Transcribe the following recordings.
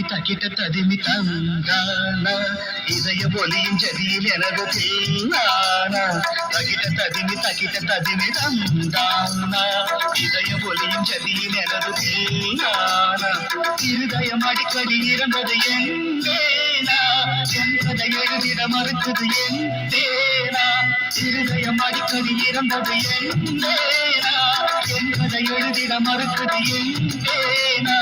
தகிட்ட ததிமி தந்தானா இதய ஒலியும் ஜதியில் எனது தீனானா தகிட்ட ததிமி தந்தானா இதய ஒலியும் ஜதியில் எனது தீனானா இருதயம் அடிக்கடி இறந்தது எந்தேனா என்பதை எழுதிட மறுத்தது எந்தேனா இருதயம் அடிக்கடி இறந்தது எந்தேனா என்பதை எழுதிட மறுத்தது எந்தேனா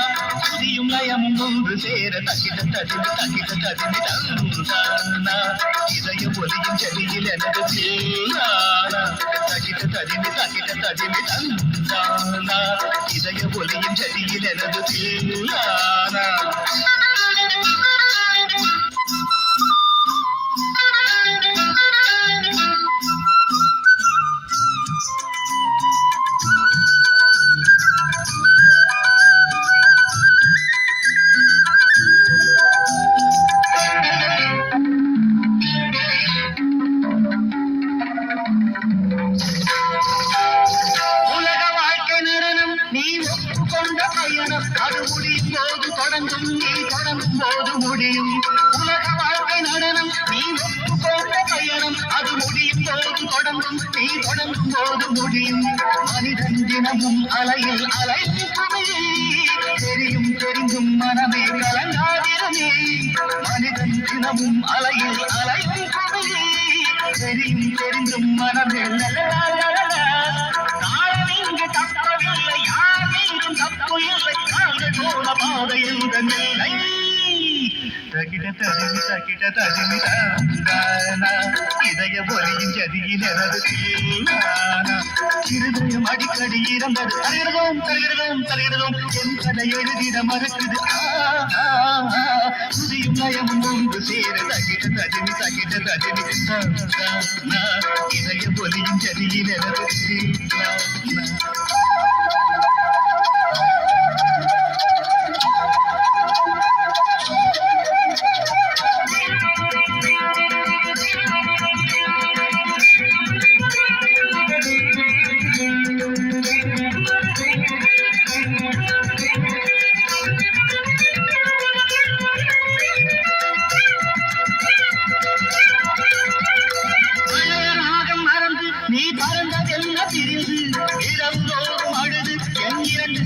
புதியும் லயமும் ஒன்று சேர தகிட ததிமி தந்தானா இதய ஒலியும் செடியில் எனது தீயானா தகிட ததிமி தந்தானா இதய ஒலியும் செடியில் எனது தீயானா அது முடியும் போது தொடங்கும் நீ தொடங்கும் போது முடியும் உலக வாழ்க்கை நடனம் நீ ஒப்புக்கொண்ட பயணம் அது முடியும் போது தொடங்கும் நீ தொடங்கும் போது முடியும் மனிதன் தினமும் அலையில் அலைக்குமே தெரியும் தெரிந்தும் மனமே கலங்காதிருமே மனிதன் தினமும் அலையில் அலைக்குமே தெரியும் தெரிந்தும் மனமே நாளை இங்கு தப்பவில்லை யார் மீதும் தப்பு இல்லை போன பாதை எந்த நிலை தகிட ததிமி தந்தானா இதய ஒலியின் ஜதியில் எனது தீனானா இருதயம் அடிக்கடி இறந்தது தருகிறதும் என் கதை எழுதிட மறுக்குது புதியும் நயமும் ஒன்று சேர தகிட ததிமி தந்தானா இதய ஒலியின் ஜதியில் எனது தீனானா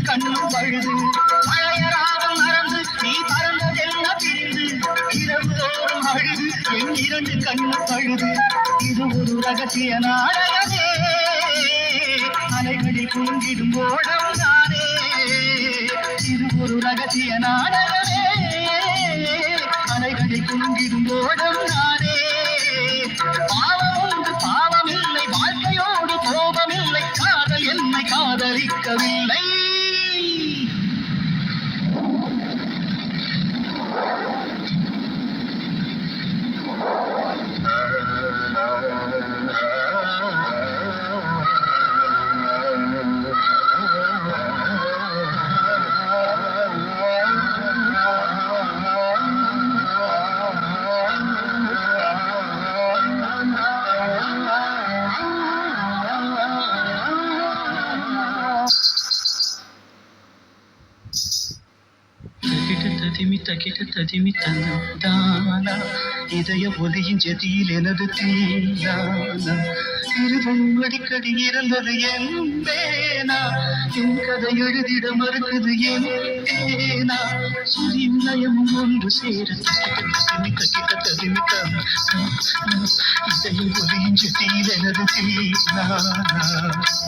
கண்ணும் பழுது பழைய ராகம் மறந்து நீ பறந்ததெல்லாம் பிரிந்து இரவு தோறும் அழுது என் இரண்டு கண்ணும் பழுது இது ஒரு ரகசிய நாடகமே அலைகளில் குங்கிடும் ஓடம் தானே இது ஒரு ரகசிய நாடகமே அலைகளில் குங்கிடும் ஓடம் தானே பாவம் உண்டு பாவமில்லை வாழ்க்கையோடு கோபமில்லை காதல் என்னை காதலிக்கவில்லை தகிட ததிமி தந்தானா இதய ஒலியின் ஜதியில் எனது தீயானா இருவரும் அடிக்கடி இறந்தது என்பேனா என் கதை எழுதிட மறுக்குது என்பேனா சுரியும் நயமும் ஒன்று சேர தகிட ததிமி தந்தானா இதய ஒலியின் ஜதியில் எனது தீயானா